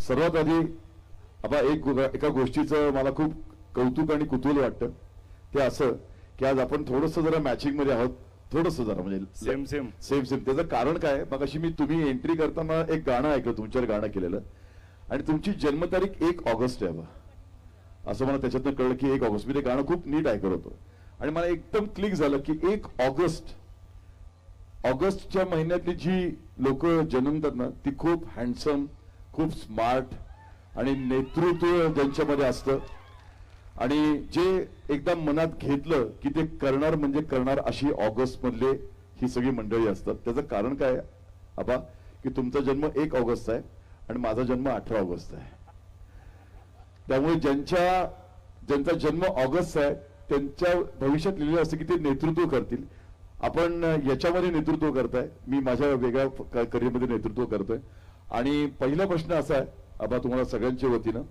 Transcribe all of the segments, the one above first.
सर्वात आधी एका गोष्टीचं मला खूप कौतुक आणि कुतूहल वाटतं ते असं की आज आपण थोडंसं जरा मॅचिंग मध्ये आहोत, थोडंसं जरा म्हणजे सेम सेम सेम सेम. त्याचं कारण काय, मग अशी तुम्ही एंट्री करताना एक गाणं ऐकलं, तुमच्यावर गाणं केलेलं आणि तुमची जन्मतारीख 1 ऑगस्ट आहे बा, असं मला त्याच्यातनं कळलं की 1 ऑगस्ट. मी ते गाणं खूप नीट ऐकत होतो आणि मला एकदम क्लिक झालं की 1 ऑगस्टच्या महिन्यातली जी लोक जन्मतात ना ती खूप हँडसम, खूप स्मार्ट आणि नेतृत्व ज्यांच्यामध्ये असतं आणि जे एकदम मनात घेतलं की ते करणार म्हणजे करणार अशी ऑगस्ट मधले ही सगळी मंडळी असतात. त्याचं कारण काय आबा की तुमचा जन्म 1 ऑगस्ट आहे आणि माझा जन्म 18 ऑगस्ट आहे. त्यामुळे ज्यांचा जन्म ऑगस्ट आहे त्यांच्या भविष्यात लिहिलेलं असतं की ते नेतृत्व करतील. आपण याच्यामध्ये नेतृत्व करताय, मी माझ्या वेगळ्या करिअरमध्ये नेतृत्व करतोय. आणि पहिला प्रश्न असा आहे आबा तुम्हाला सगळ्यांच्या वतीनं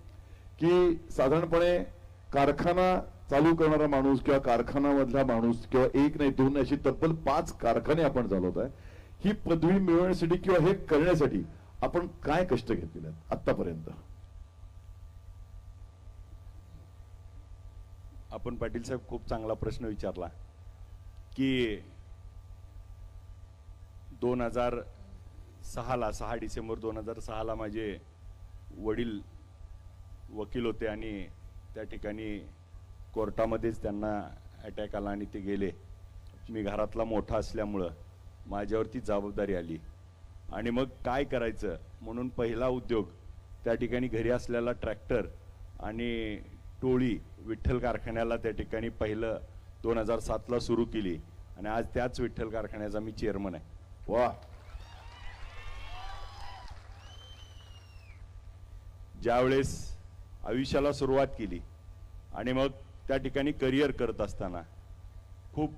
की साधारणपणे कारखाना चालू करणारा माणूस किंवा कारखान्यामधला माणूस किंवा 1 नाही 2 नाही अशी तब्बल 5 कारखाने आपण चालवताय. ही पदवी मिळवण्यासाठी किंवा हे करण्यासाठी आपण काय कष्ट घेतलेले आहेत आतापर्यंत? आपण पाटील साहेब खूप चांगला प्रश्न विचारला की 2006ला 6 डिसेंबर 2006ला माझे वडील वकील होते आणि त्या ठिकाणी कोर्टामध्येच त्यांना अटॅक आला आणि ते गेले. मी घरातला मोठा असल्यामुळं माझ्यावरती जबाबदारी आली आणि मग काय करायचं म्हणून पहिला उद्योग त्या ठिकाणी घरी असलेला ट्रॅक्टर आणि टोळी विठ्ठल कारखान्याला त्या ठिकाणी पहिलं 2007ला सुरू केली आणि आज त्याच विठ्ठल कारखान्याचा मी चेअरमन आहे. वा. ज्यावेळेस आयुष्याला सुरुवात केली आणि मग त्या ठिकाणी करिअर करत असताना खूप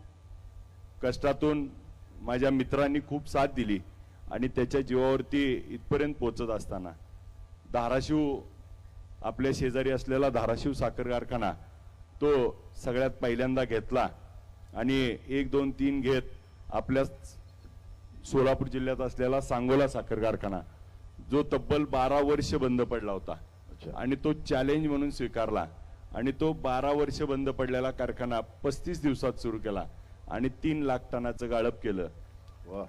कष्टातून माझ्या मित्रांनी खूप साथ दिली आणि त्याच्या जीवावरती इथपर्यंत पोहोचत असताना धाराशिव आपल्या शेजारी असलेला धाराशिव साखर कारखाना तो सगळ्यात पहिल्यांदा घेतला आणि 1, 2, 3 घेत आपल्या सोलापूर जिल्ह्यात असलेला सांगोला साखर कारखाना जो तब्बल 12 वर्ष बंद पडला होता आणि तो चॅलेंज म्हणून स्वीकारला आणि तो 12 वर्ष बंद पडलेला कारखाना 35 दिवसात सुरू केला आणि 3 लाख टनाचं गाळप केलं. वा.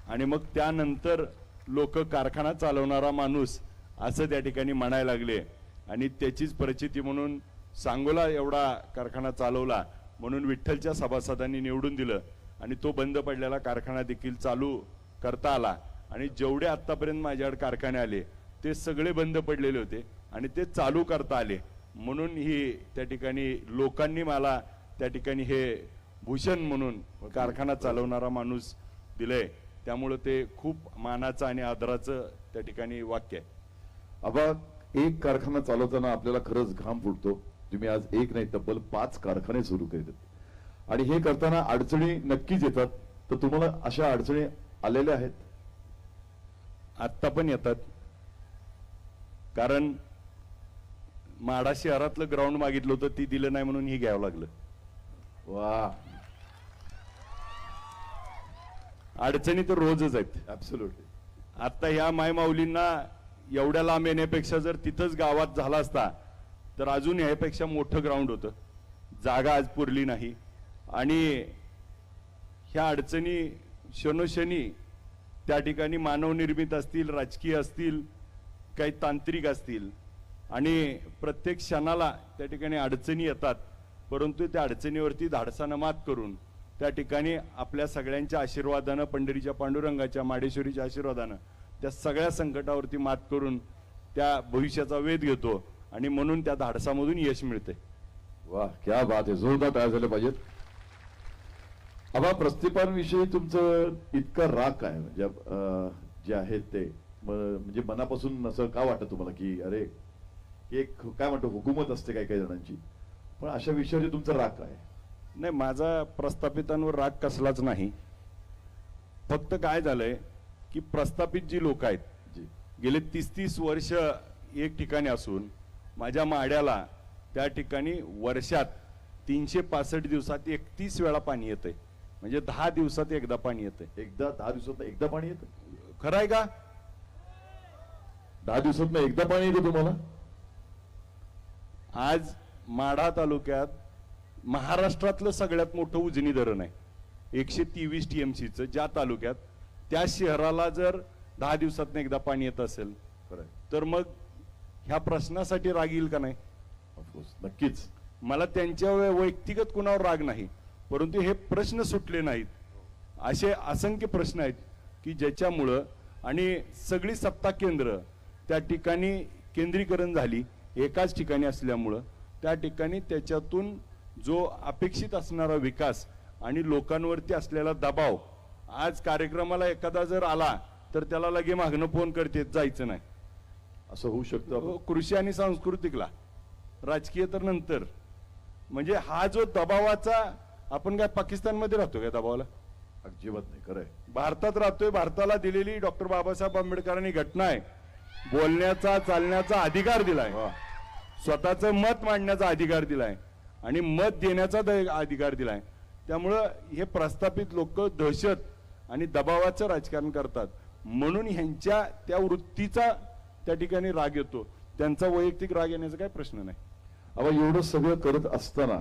आणि मग त्यानंतर लोक कारखाना चालवणारा माणूस असं त्या ठिकाणी म्हणायला लागले आणि त्याचीच प्रचिती म्हणून सांगोला एवढा कारखाना चालवला म्हणून विठ्ठलच्या सभासदांनी निवडून दिलं आणि तो बंद पडलेला कारखाना देखील चालू करता आला. आणि जेवढे आतापर्यंत माझ्याकडे कारखाने आले ते सगळे बंद पडलेले होते आणि ते चालू करता आले म्हणून ही त्या ठिकाणी लोकांनी मला त्या ठिकाणी हे भूषण म्हणून कारखाना चालवणारा माणूस दिलंय. त्यामुळे ते खूप मानाचं आणि आदराचं त्या ठिकाणी वाक्य आहे. आबा एक कारखाना चालवताना आपल्याला खरंच घाम फुटतो. तुम्ही आज 1 नाही तब्बल 5 कारखाने सुरू केलेत आणि हे करताना अडचणी नक्कीच येतात. तर तुम्हाला अशा अडचणी आलेल्या आहेत? आत्ता पण येतात. कारण माढा शहरातलं ग्राउंड मागितलं होतं ती दिलं नाही म्हणून ही घ्यावं लागलं. वा. अडचणी तर रोजच आहेत. ऍब्सोल्युटली. आता ह्या मायमाऊलींना एवढ्या लांब येण्यापेक्षा जर तिथंच गावात झाला असता तर अजून ह्यापेक्षा मोठं ग्राउंड होतं. जागा आज पुरली नाही आणि ह्या अडचणी क्षणोक्षणी त्या ठिकाणी मानवनिर्मित असतील, राजकीय असतील, काही तांत्रिक असतील आणि प्रत्येक क्षणाला त्या ठिकाणी अडचणी येतात. परंतु त्या अडचणीवरती धाडसानं मात करून त्या ठिकाणी आपल्या सगळ्यांच्या आशीर्वादानं, पंढरीच्या पांडुरंगाच्या, माडेश्वरीच्या आशीर्वादानं त्या सगळ्या संकटावरती मात करून त्या भविष्याचा वेध घेतो आणि म्हणून त्या धाडसामधून यश मिळते. वा, क्या बात आहे. जोरदार तयार झाले पाहिजेत. आबा प्रस्थिपांविषयी तुमचं इतका राग काय म्हणजे जे आहेत ते म्हणजे मनापासून असं का वाटतं तुम्हाला की अरे एक काय म्हणतो हुकूमत असते काही काही जणांची, पण अशा विषयावर तुमचा राग काय? नाही, माझा प्रस्थापितांवर राग कसलाच नाही. फक्त काय झालंय की प्रस्थापित जी लोक आहेत गेले 30-30 वर्ष एक ठिकाणी असून माझ्या माड्याला त्या ठिकाणी वर्षात 365 दिवसात 31 वेळा पाणी येतंय. म्हणजे 10 दिवसात एकदा पाणी येतंय. एकदा 10 दिवसात एकदा पाणी येतं? खरं आहे का? 10 दिवसात एकदा पाणी येतं तुम्हाला? आज माढा तालुक्यात महाराष्ट्रातलं सगळ्यात मोठं उजनी धरण आहे, 123 TMCचं. ज्या तालुक्यात त्या शहराला जर 10 दिवसात एकदा पाणी येत असेल खरंय. तर मग ह्या प्रश्नासाठी राग येईल का नाही? ऑफकोर्स, नक्कीच. मला त्यांच्या वैयक्तिगत कुणावर राग नाही, परंतु हे प्रश्न सुटले नाहीत. असे असंख्य प्रश्न आहेत की ज्याच्यामुळं आणि सगळी सत्ता केंद्र त्या ठिकाणी केंद्रीकरण झाली एकाच ठिकाणी असल्यामुळं त्या ठिकाणी त्याच्यातून जो अपेक्षित असणारा विकास आणि लोकांवरती असलेला दबाव, आज कार्यक्रमाला एखादा जर आला तर त्याला लगे मागणं फोन करते, जायचं नाही, असं होऊ शकतं. कृषी आणि सांस्कृतिकला, राजकीय तर नंतर. म्हणजे हा जो दबावाचा, आपण काय पाकिस्तानमध्ये राहतो काय दबावाला? अजिबात नाही. खरंय. भारतात राहतोय. भारताला दिलेली डॉक्टर बाबासाहेब आंबेडकरांनी घटना आहे, बोलण्याचा चालण्याचा अधिकार दिलाय, स्वतःचं मत मांडण्याचा अधिकार दिलाय आणि मत देण्याचा अधिकार दिलाय. त्यामुळं हे प्रस्थापित लोक दहशत आणि दबावाचं राजकारण करतात, म्हणून ह्यांच्या त्या वृत्तीचा त्या ठिकाणी राग येतो. त्यांचा वैयक्तिक राग येण्याचा काही प्रश्न नाही. अहो, एवढं सगळं करत असताना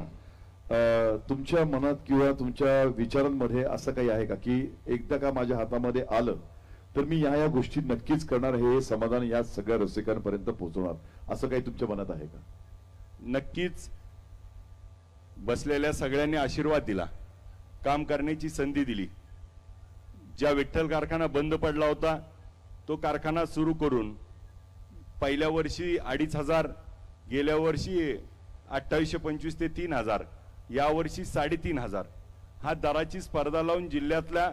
तुमच्या मनात किंवा तुमच्या विचारांमध्ये असं काही आहे का की एकदा का माझ्या हातामध्ये आलं तर मी या गोष्टी नक्कीच करणार, हे समाधान या सगळ्या रसिकांपर्यंत पोहोचवणार, असं काही तुमच्या मनात आहे का? नक्कीच. बसलेल्या सगळ्यांनी आशीर्वाद दिला, काम करण्याची संधी दिली. ज्या विठ्ठल कारखाना बंद पडला होता तो कारखाना सुरू करून पहिल्या वर्षी 2,500, गेल्या वर्षी 2825 ते 3,000, या वर्षी 3,500 हा दराची स्पर्धा लावून जिल्ह्यातल्या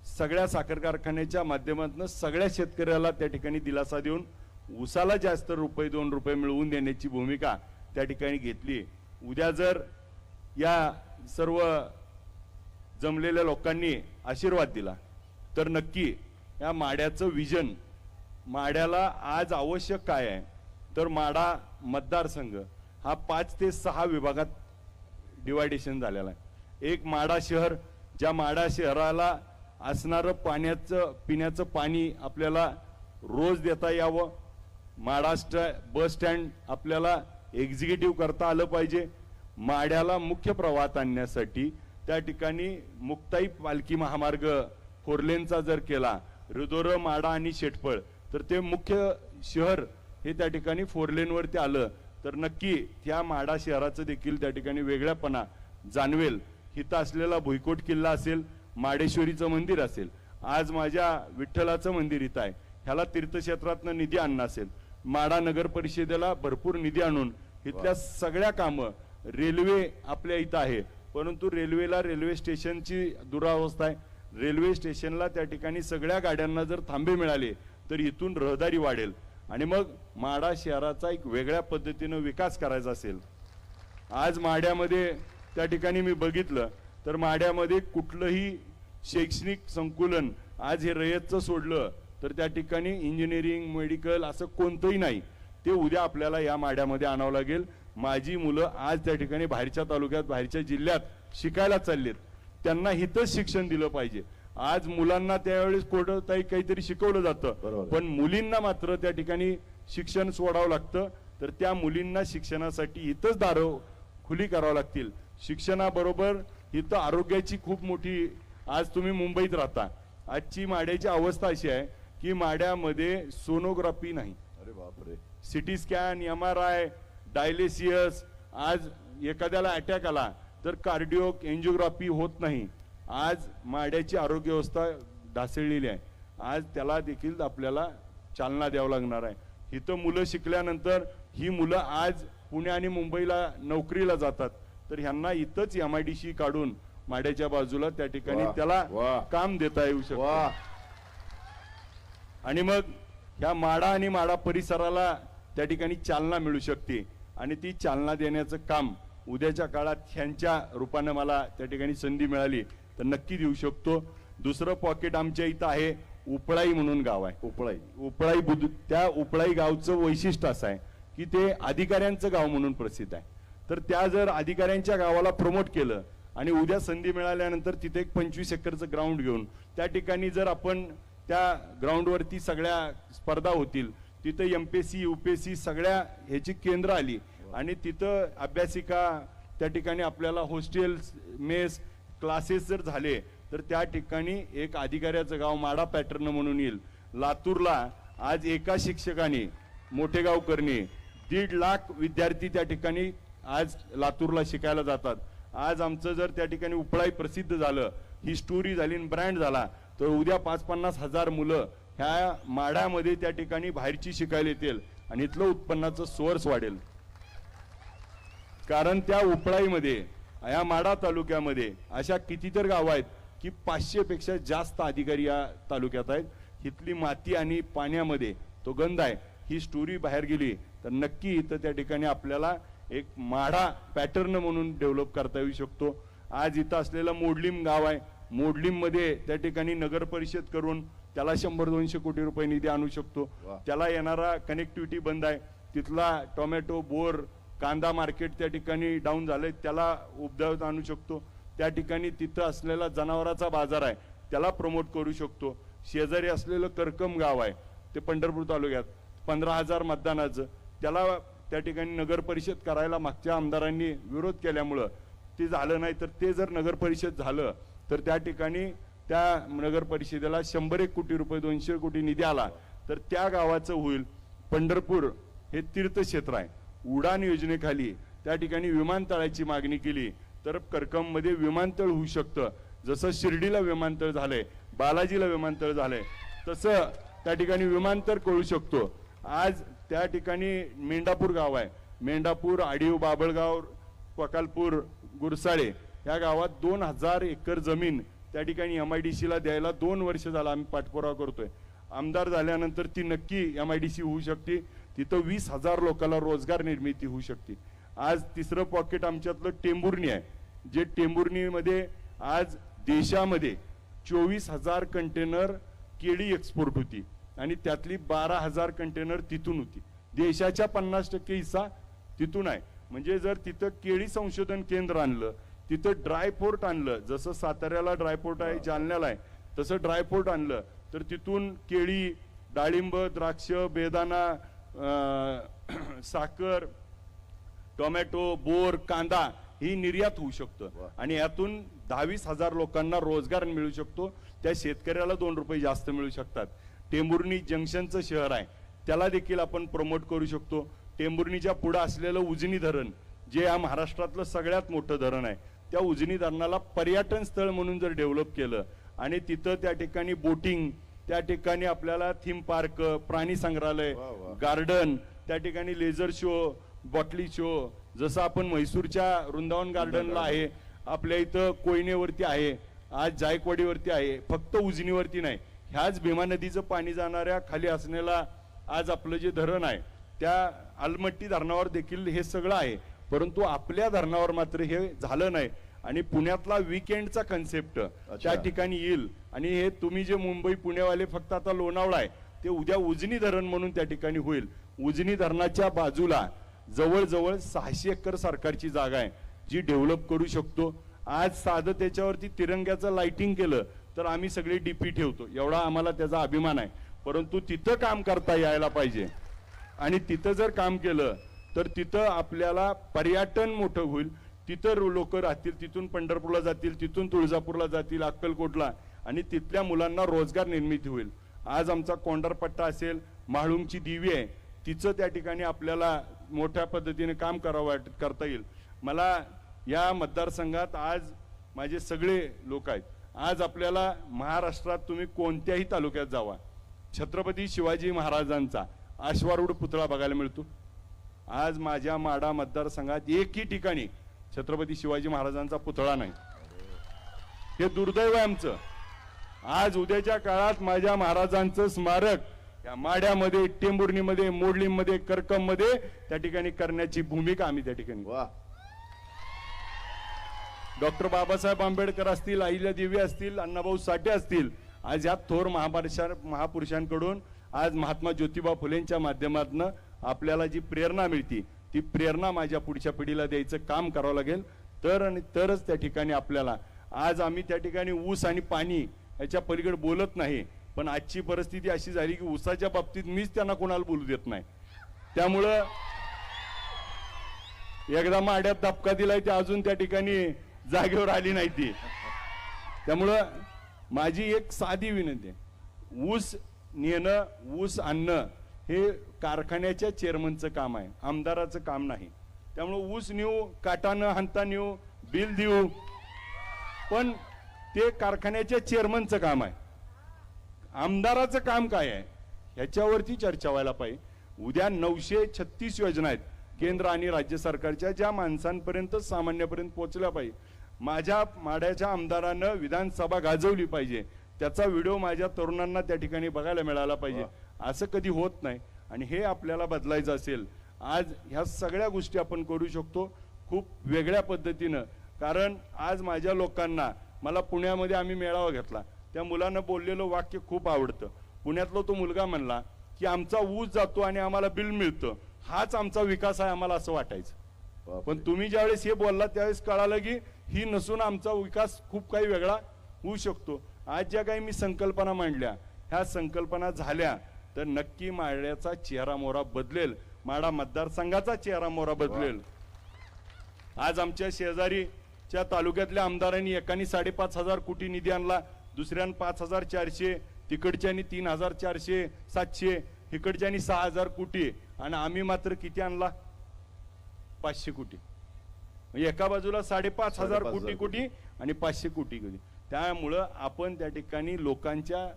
सगळ्या साखर कारखान्याच्या माध्यमातून सगळ्या शेतकऱ्याला त्या ठिकाणी दिलासा देऊन उसाला जास्त रुपये 2 रुपये मिळवून देण्याची भूमिका त्या ठिकाणी घेतली. उद्या जर या सर्व जमलेल्या लोकांनी आशीर्वाद दिला तर नक्की या माड्याचं विजन, माड्याला आज आवश्यक काय आहे तर माडा मतदारसंघ हा 5 ते 6 विभागात डिवायडेशन झालेला आहे. एक माडा शहर, ज्या माडा शहराला असणारं पिण्याचं पाणी आपल्याला रोज देता यावं, माडा बस स्टँड आपल्याला एक्झिक्युटिव्ह करता आलं पाहिजे. माड्याला मुख्य प्रवाहात आणण्यासाठी त्या ठिकाणी मुक्ताई पालखी महामार्ग 4 लेनचा जर केला, रिदोर, माडा आणि शेटपळ, तर ते मुख्य शहर हे त्या ठिकाणी 4 लेनवरती आलं तर नक्की त्या माडा शहराचं देखील त्या ठिकाणी वेगळापणा जाणवेल. इथं असलेला भुईकोट किल्ला असेल, माडेश्वरीचं मंदिर असेल, आज माझ्या विठ्ठलाचं मंदिर इथं आहे, ह्याला तीर्थक्षेत्रातनं निधी आणणं असेल, माडा नगर परिषदेला भरपूर निधी आणून इथल्या सगळ्या कामं, रेल्वे आपल्या इथं आहे परंतु रेल्वेला रेल्वे स्टेशनची दुरावस्था आहे. रेल्वे स्टेशनला त्या ठिकाणी सगळ्या गाड्यांना जर थांबे मिळाले तर इथून रहदारी वाढेल आणि मग माडा शहराचा एक वेगळ्या पद्धतीनं विकास करायचा असेल. आज माड्यामध्ये त्या ठिकाणी मी बघितलं तर माड्यामध्ये कुठलंही शैक्षणिक संकुलन आज हे रयतचं सोडलं तर त्या ठिकाणी इंजिनिअरिंग, मेडिकल असं कोणतंही नाही. ते उद्या आपल्याला या माड्यामध्ये आणावं लागेल. माझी मुलं आज त्या ठिकाणी बाहेरच्या तालुक्यात, बाहेरच्या जिल्ह्यात शिकायला चाललेत, त्यांना हितच शिक्षण दिलं पाहिजे. आज मुलांना त्यावेळेस काहीतरी शिकवलं जातं, पण मुलींना मात्र त्या ठिकाणी शिक्षण सोडावं लागतं. तर त्या मुलींना शिक्षणासाठी इथंच दारं खुली करावं लागतील. शिक्षणाबरोबर इथं आरोग्याची खूप मोठी, आज तुम्ही मुंबईत राहता, आजची माड्याची अवस्था अशी आहे की माड्यामध्ये सोनोग्राफी नाही. अरे बापरे. सिटी स्कॅन, MRI, डायलिसिस, आज एखाद्याला अटॅक आला तर कार्डिओ एन्जिओग्राफी होत नाही. आज माड्याची आरोग्य व्यवस्था ढासळलेली आहे. आज त्याला देखील आपल्याला चालना द्यावं लागणार आहे. इथं मुलं शिकल्यानंतर ही मुलं आज पुणे आणि मुंबईला नोकरीला जातात तर ह्यांना इथंच MIDC काढून माड्याच्या बाजूला त्या ठिकाणी त्याला काम देता येऊ शकतं. आणि मग ह्या माडा आणि माडा परिसराला त्या ठिकाणी चालना मिळू शकते आणि ती चालना देण्याचं काम उद्याच्या काळात ह्यांच्या रूपाने मला त्या ठिकाणी संधी मिळाली तर नक्की देऊ शकतो. दुसरं पॉकेट आमच्या इथं आहे, उपळाई म्हणून गाव आहे. उपळाई त्या उपळाई गावचं वैशिष्ट्य असं आहे की ते अधिकाऱ्यांचं गाव म्हणून प्रसिद्ध आहे. तर त्या जर अधिकाऱ्यांच्या गावाला प्रमोट केलं आणि उद्या संधी मिळाल्यानंतर तिथे एक 25 एकरचं ग्राउंड घेऊन त्या ठिकाणी जर आपण त्या ग्राउंडवरती सगळ्या स्पर्धा होतील, तिथं MPSC UPSC सगळ्या ह्याची केंद्र आली आणि तिथं अभ्यासिका त्या ठिकाणी आपल्याला हॉस्टेल्स मेस क्लासेस जर झाले तर त्या ठिकाणी एक अधिकाऱ्याचं गाव माडा पॅटर्न म्हणून येईल. लातूरला आज एका शिक्षकाने मोठेगाव करणे 1.5 लाख विद्यार्थी त्या ठिकाणी आज लातूरला शिकायला जातात. आज आमचं जर त्या ठिकाणी उपळाई प्रसिद्ध झालं, ही स्टोरी झाली ब्रँड झाला, तर उद्या 50-50 हजार मुलं ह्या माड्यामध्ये त्या ठिकाणी बाहेरची शिकायला येतील आणि इथलं उत्पन्नाचं सोर्स वाढेल. कारण त्या उपळाईमध्ये या माडा तालुक्यामध्ये अशा कितीतर गावं आहेत की 500 पेक्षा जास्त अधिकारी या तालुक्यात आहेत. इथली माती आणि पाण्यामध्ये तो गंध आहे. ही स्टोरी बाहेर गेली तर नक्की इथं त्या ठिकाणी आपल्याला एक माडा पॅटर्न म्हणून डेव्हलप करता येऊ शकतो. आज इथं असलेलं मोडलीम गाव आहे. मोडलीम मध्ये त्या ठिकाणी नगर परिषद करून त्याला 100-200 कोटी रुपये निधी आणू शकतो. त्याला येणारा कनेक्टिव्हिटी बंद आहे. तिथला टोमॅटो बोर कांदा मार्केट त्या ठिकाणी डाऊन झालंय, त्याला उपदावत आणू शकतो. त्या ठिकाणी तिथं असलेला जनावराचा बाजार आहे त्याला प्रमोट करू शकतो. शेजारी असलेलं करकम गाव आहे ते पंढरपूर तालुक्यात 15,000 मतदानाचं, त्याला त्या ठिकाणी नगर परिषद करायला मागच्या आमदारांनी विरोध केल्यामुळं ते झालं नाही. तर ते जर नगर परिषद झालं तर त्या ठिकाणी त्या नगर परिषदेला 100 कोटी रुपये 200 कोटी निधी आला तर त्या गावाचं होईल. पंढरपूर हे तीर्थक्षेत्र आहे. उडान योजनेखाली त्या ठिकाणी विमानतळाची मागणी केली तर करकम मध्ये विमानतळ होऊ शकतं. जसं शिर्डीला विमानतळ झालंय, बालाजीला विमानतळ झालंय, तसं त्या ठिकाणी विमानतळ कळू शकतो. आज त्या ठिकाणी मेंढापूर गाव आहे. मेंढापूर, आडीव, बाबळगाव, पकालपूर, गुरसाळे या गावात 2000 एकर जमीन त्या ठिकाणी MIDC ला द्यायला 2 वर्ष झाला आम्ही पाठपुरावा करतोय. आमदार झाल्यानंतर ती नक्की MIDC होऊ शकते. तिथं 20,000 लोकांना रोजगार निर्मिती होऊ शकते. आज तिसरं पॉकेट आमच्यातलं टेंभुर्णी आहे, जे टेंभुर्णीमध्ये आज देशामध्ये 24,000 कंटेनर केळी एक्सपोर्ट होती आणि त्यातली 12,000 कंटेनर तिथून होती. देशाच्या 50% हिस्सा तिथून आहे. म्हणजे जर तिथं केळी संशोधन केंद्र आणलं, तिथं ड्रायपोर्ट आणलं, जसं साताऱ्याला ड्रायपोर्ट आहे, जालन्याला आहे, तसं ड्रायपोर्ट आणलं तर तिथून केळी, डाळिंब, द्राक्ष, बेदाणा, साखर, टोमॅटो, बोर, कांदा ही निर्यात होऊ शकतं आणि यातून 10-20,000 लोकांना रोजगार मिळू शकतो. त्या शेतकऱ्याला 2 रुपये जास्त मिळू शकतात. टेंभुर्णी जंक्शनचं शहर आहे, त्याला देखील आपण प्रमोट करू शकतो. टेंभुर्णीच्या पुढे असलेलं उजनी धरण, जे या महाराष्ट्रातलं सगळ्यात मोठं धरण आहे, त्या उजनी धरणाला पर्यटन स्थळ म्हणून जर डेव्हलप केलं आणि तिथं त्या ठिकाणी बोटिंग, त्या ठिकाणी आपल्याला थीम पार्क, प्राणी संग्रहालय, गार्डन, त्या ठिकाणी लेझर शो, बॉटली शो, जसं आपण म्हैसूरच्या वृंदावन गार्डनला आहे, आपल्या इथं कोयनेवरती आहे, आज जायकवाडीवरती आहे, फक्त उजनीवरती नाही. ह्याच भीमा नदीचं पाणी जाणाऱ्या खाली असलेला आज आपलं जे धरण आहे त्या आलमट्टी धरणावर देखील हे सगळं आहे. परंतु आपल्या धरणावर मात्र हे झालं नाही आणि पुण्यातला वीकेंडचा कन्सेप्ट त्या ठिकाणी येईल आणि हे तुम्ही जे मुंबई पुणेवाले फक्त आता लोणावळा आहे, ते उद्या उजनी धरण म्हणून त्या ठिकाणी होईल. उजनी धरणाच्या बाजूला जवळजवळ 600 एकर सरकारची जागा आहे जी डेव्हलप करू शकतो. आज साधं त्याच्यावरती तिरंग्याचं लाइटिंग केलं तर आम्ही सगळे डीपी ठेवतो, एवढा आम्हाला त्याचा अभिमान आहे. परंतु तिथं काम करता यायला पाहिजे आणि तिथं जर काम केलं तर तिथं आपल्याला पर्यटन मोठं होईल. तिथं लोक राहतील, तिथून पंढरपूरला जातील, तिथून तुळजापूरला जातील, अक्कलकोटला, आणि तिथल्या मुलांना रोजगार निर्मिती होईल. आज आमचा कोंडारपट्टा असेल, म्हाळुंगची देवी आहे, तिचं त्या ठिकाणी आपल्याला मोठ्या पद्धतीने काम करता येईल. मला या मतदारसंघात आज माझे सगळे लोक आहेत. आज आपल्याला महाराष्ट्रात तुम्ही कोणत्याही तालुक्यात जावा, छत्रपती शिवाजी महाराजांचा अश्वारूढ पुतळा बघायला मिळतो. आज माझ्या माडा मतदारसंघात एकही ठिकाणी छत्रपती शिवाजी महाराजांचा पुतळा नाही. हे दुर्दैव आहे आमचं. आज उद्याच्या काळात माझ्या महाराजांचं स्मारक या माड्यामध्ये, टेंभुर्णीमध्ये, मोडलीमध्ये, करकम मध्ये त्या ठिकाणी करण्याची भूमिका आम्ही त्या ठिकाणी. डॉक्टर बाबासाहेब आंबेडकर असतील, अहिल्यादेवी असतील, अण्णाभाऊ साठे असतील, आज या थोर महापुरुषांकडून आज महात्मा ज्योतिबा फुलेंच्या माध्यमातून आपल्याला जी प्रेरणा मिळते, ती प्रेरणा माझ्या पुढच्या पिढीला द्यायचं काम करावं लागेल. तरच त्या ठिकाणी आपल्याला, आज आम्ही त्या ठिकाणी ऊस आणि पाणी याच्या पलीकडे बोलत नाही, पण आजची परिस्थिती अशी झाली की ऊसाच्या बाबतीत मीच त्यांना कोणाला बोलू देत नाही. त्यामुळं एकदा माड्यात धपका दिलाय ते अजून त्या ठिकाणी जागेवर आली नाही ती. त्यामुळं माझी एक साधी विनंती आहे, ऊस नेणं ऊस आणणं हे कारखान्याच्या चेअरमनचं काम आहे, आमदाराचं काम नाही. त्यामुळे ऊस नेऊ, काटानं हाणता नेऊ, बिल देऊ, पण ते कारखान्याच्या चेअरमनचं काम आहे. आमदाराचं काम काय आहे ह्याच्यावरती चर्चा व्हायला पाहिजे. उद्या 936 योजना आहेत केंद्र आणि राज्य सरकारच्या, ज्या माणसांपर्यंत सामान्यपर्यंत पोहोचल्या पाहिजे. माझ्या माड्याच्या आमदारानं विधानसभा गाजवली पाहिजे, त्याचा व्हिडिओ माझ्या तरुणांना त्या ठिकाणी बघायला मिळाला पाहिजे. असं कधी होत नाही आणि हे आपल्याला बदलायचं असेल, आज ह्या सगळ्या गोष्टी आपण करू शकतो खूप वेगळ्या पद्धतीनं. कारण आज माझ्या लोकांना, मला पुण्यामध्ये आम्ही मेळावा घेतला, त्या मुलानं बोललेलं वाक्य खूप आवडतं. पुण्यातला तो मुलगा म्हणला की आमचा ऊस जातो आणि आम्हाला बिल मिळतं, हाच आमचा विकास आहे आम्हाला असं वाटायचं. पण तुम्ही ज्यावेळेस हे बोलला त्यावेळेस कळालं की ही नसून आमचा विकास खूप काही वेगळा होऊ शकतो. आज ज्या काही मी संकल्पना मांडल्या, ह्या संकल्पना झाल्या तर नक्की माड्याचा चेहरा मोहरा बदलेल, माडा मतदारसंघाचा चेहरा मोहरा बदलेल. आज आमच्या शेजारीच्या तालुक्यातल्या आमदारांनी एकाने 5,500 कोटी निधी आणला, दुसऱ्यानं 5,400, तिकडच्यानी 3,400, 700, इकडच्यानी 6,000 कोटी, आणि आम्ही मात्र किती आणला 500 कोटी. एका बाजूला 5,500 कोटी आणि 500 कोटी. त्यामुळं आपण त्या ठिकाणी लोकांच्या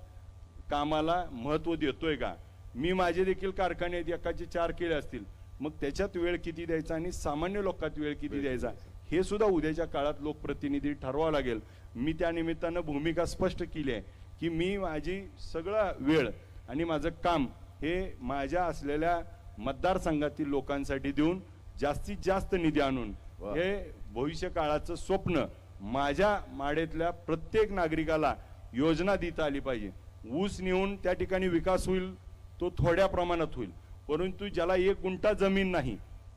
कामाला महत्व देतोय का? मी माझे देखील कारखाने आहेत, एकाचे 4 केले असतील, मग त्याच्यात वेळ किती द्यायचा आणि सामान्य लोकांत वेळ किती द्यायचा हे सुद्धा उद्याच्या काळात लोकप्रतिनिधी ठरवावं लागेल. मी त्या निमित्तानं भूमिका स्पष्ट केली आहे की मी माझी सगळा वेळ आणि माझं काम हे माझ्या असलेल्या मतदारसंघातील लोकांसाठी देऊन जास्तीत जास्त निधी आणून हे भविष्य काळाचं स्वप्न माझ्या माड्यातल्या प्रत्येक नागरिकाला योजना देता आली पाहिजे. ऊस नेऊन त्या ठिकाणी विकास होईल तो थोड्या प्रमाणात होईल, परंतु ज्याला 1 गुंठा जमीन नाही,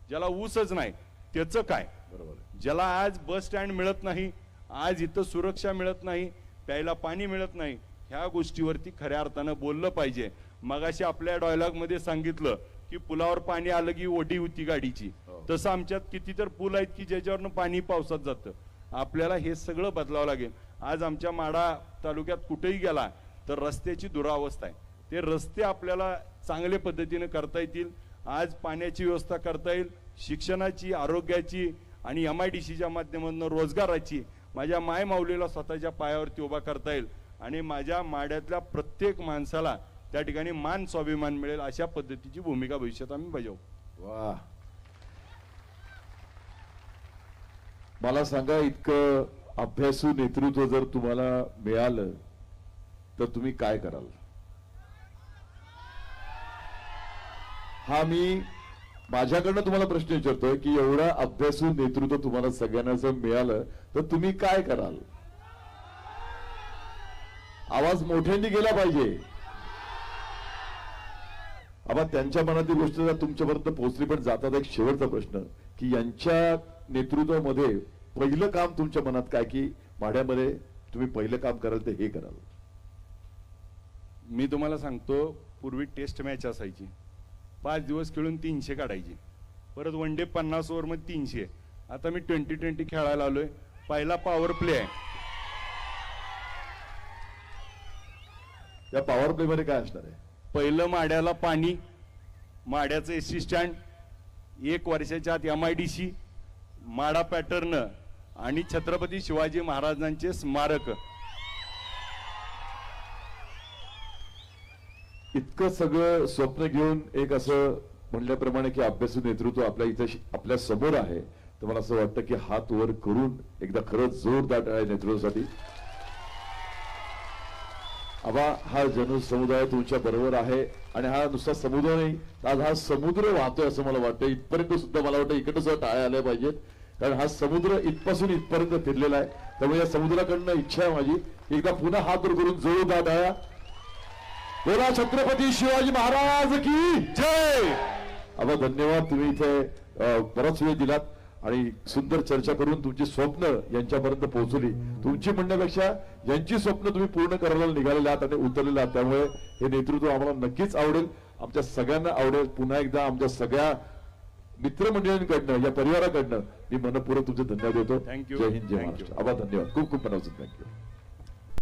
ज्याला ऊसच नाही, त्याचं काय? बरोबर. ज्याला आज बस स्टँड मिळत नाही, आज इथं सुरक्षा मिळत नाही, प्यायला पाणी मिळत नाही, ह्या गोष्टीवरती खऱ्या अर्थानं बोललं पाहिजे. मगाशी आपल्या डायलॉग मध्ये सांगितलं की पुलावर पाणी आलं की ओढी होती गाडीची, तसं आमच्यात किती तर पूल आहेत की ज्याच्यावरनं पाणी पावसात जातं. आपल्याला हे सगळं बदलावं लागेल. आज आमच्या माडा तालुक्यात कुठेही गेला तर रस्त्याची दुरावस्था आहे, ते रस्ते आपल्याला चांगल्या पद्धतीने करता येतील. आज पाण्याची व्यवस्था करता येईल, शिक्षणाची, आरोग्याची आणि MIDCच्या माध्यमातून रोजगाराची माझ्या माय माऊलीला स्वतःच्या पायावरती उभा करता येईल आणि माझ्या माड्यातल्या प्रत्येक माणसाला त्या ठिकाणी मान स्वाभिमान मिळेल, अशा पद्धतीची भूमिका भविष्यात आम्ही बजावू. वा, मला सांगा, इतकं अभ्यासू नेतृत्व जर तुम्हाला मिळालं तर तुम्ही काय कराल? हा मी माझ्याकडनं तुम्हाला प्रश्न विचारतोय की एवढा अभ्यासू नेतृत्व तुम्हाला सगळ्यांना जर मिळालं तर तुम्ही काय कराल? आवाज मोठ्यांनी गेला पाहिजे. आबा, त्यांच्या मनातील गोष्ट जर तुमच्यापर्यंत पोहोचली, पण जातात एक शेवटचा प्रश्न की यांच्या नेतृत्वामध्ये पहिलं काम तुमच्या मनात काय, की माढ्यामध्ये तुम्ही पहिलं काम कराल ते हे कराल? मी तुम्हाला सांगतो, पूर्वी टेस्ट मॅच असायची, 5 दिवस खेळून 300 काढायची, परत वन डे 50 ओव्हर मध्ये 300. आता मी 20-20 खेळायला आलोय. पहिला पॉवर प्ले आहे. त्या पॉवर प्ले मध्ये काय असणार आहे? पहिलं माड्याला पाणी, माड्याचं एसटी स्टँड, 1 वर्षाच्या आत MIDC, माडा पॅटर्न आणि छत्रपती शिवाजी महाराजांचे स्मारक. इतकं सगळं स्वप्न घेऊन एक असं म्हणल्याप्रमाणे की अभ्यासू नेतृत्व आपल्या इथे आपल्या समोर आहे, तर मला असं वाटतं की हात वर करून एकदा खरंच जोरदार आहे नेतृत्वासाठी. आबा, हा जनसमुदाय तुमच्या बरोबर आहे आणि हा नुसता समुद्र नाही, आज हा समुद्र वाहतोय असं मला वाटतं. इथपर्यंत सुद्धा मला वाटतं इकडे सुद्धा टाळ्या आल्या पाहिजेत, कारण हा समुद्र इथपासून इथपर्यंत फिरलेला आहे. त्यामुळे या समुद्राकडनं इच्छा आहे माझी, एकदा पुन्हा हात वर करून जोरदार टाळ्या. बोला छत्रपती शिवाजी महाराज की जय. आबा, धन्यवाद, तुम्ही इथे बराच वेळ दिलात आणि सुंदर चर्चा करून तुमची स्वप्न यांच्यापर्यंत पोहोचवली. तुमची म्हणण्यापेक्षा यांची स्वप्न तुम्ही पूर्ण करायला निघालेले आहात आणि उतरलेले आहात. त्यामुळे हे नेतृत्व आम्हाला नक्कीच आवडेल, आमच्या सगळ्यांना आवडेल. पुन्हा एकदा आमच्या सगळ्या मित्रमंडळींकडनं, या परिवाराकडनं मी मनपूर्वक तुमचे धन्यवाद देतो. Thank you. Jai Hind, Jai Thank Maharashtra. you. आभार, धन्यवाद, खूप खूप मनापासून थँक्यू.